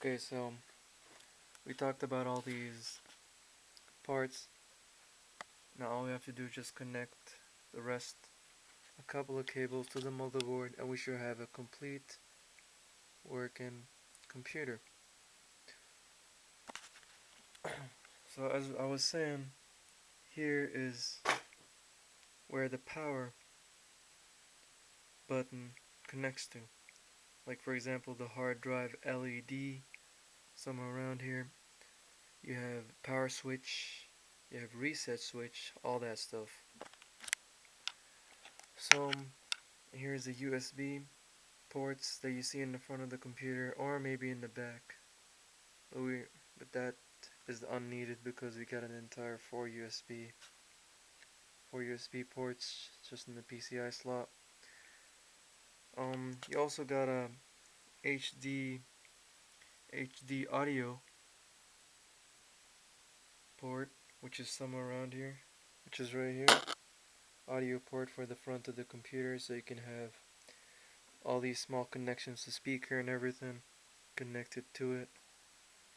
Okay, so we talked about all these parts. Now all we have to do is just connect the rest, a couple of cables to the motherboard, and we should have a complete working computer. So as I was saying, here is where the power button connects to. Like for example, the hard drive LED, somewhere around here. You have power switch, you have reset switch, all that stuff. So here's the USB ports that you see in the front of the computer, or maybe in the back. But that is unneeded because we got an entire four USB ports just in the PCI slot. You also got a HD audio port, which is somewhere around here, which is right here. Audio port for the front of the computer, so you can have all these small connections to speaker and everything connected to it.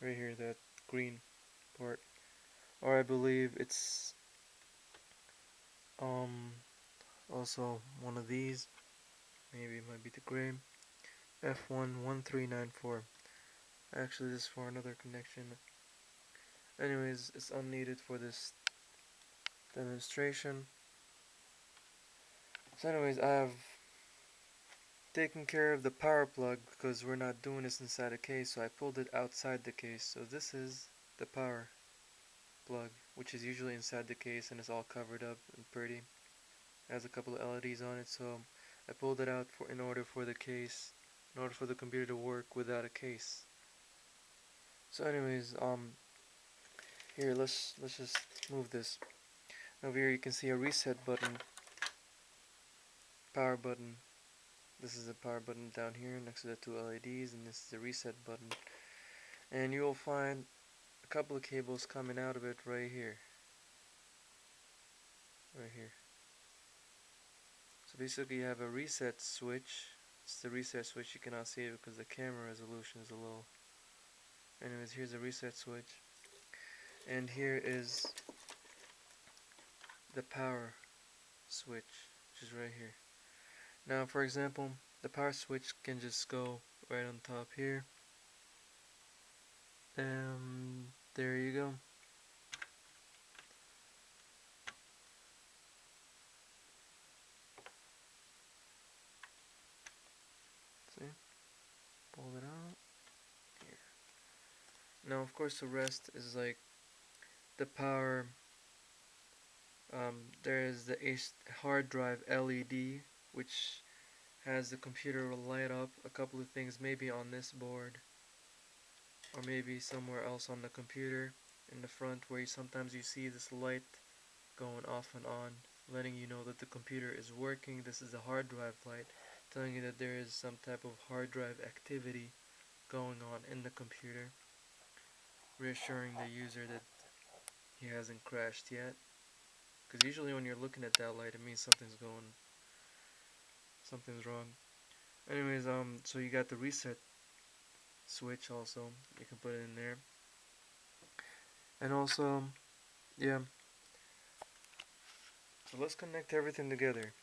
Right here, that green port. Or I believe it's also one of these. Maybe it might be the gray. F11394. Actually, this is for another connection. Anyways, it's unneeded for this demonstration. So anyways, I have taken care of the power plug because we're not doing this inside a case, so I pulled it outside the case. So this is the power plug, which is usually inside the case and it's all covered up and pretty. It has a couple of LEDs on it, so I pulled it out in order for the computer to work without a case. So anyways, here let's just move this. Over here you can see a reset button, power button. This is the power button down here next to the two LEDs, and this is the reset button. And you will find a couple of cables coming out of it right here. Right here. So basically you have a reset switch. It's the reset switch. You cannot see it because the camera resolution is a little. Anyways, here's a reset switch. And here is the power switch, which is right here. Now, for example, the power switch can just go right on top here. And there you go. See? Pull it out. Here. Now, of course, the rest is like the power. There is the hard drive LED, which has the computer light up a couple of things, maybe on this board, or maybe somewhere else on the computer in the front, where sometimes you see this light going off and on, letting you know that the computer is working. This is the hard drive light, telling you that there is some type of hard drive activity going on in the computer, reassuring the user that he hasn't crashed yet. Because usually when you're looking at that light, it means something's wrong. Anyways, so you got the reset switch also. You can put it in there. And also, yeah. So let's connect everything together.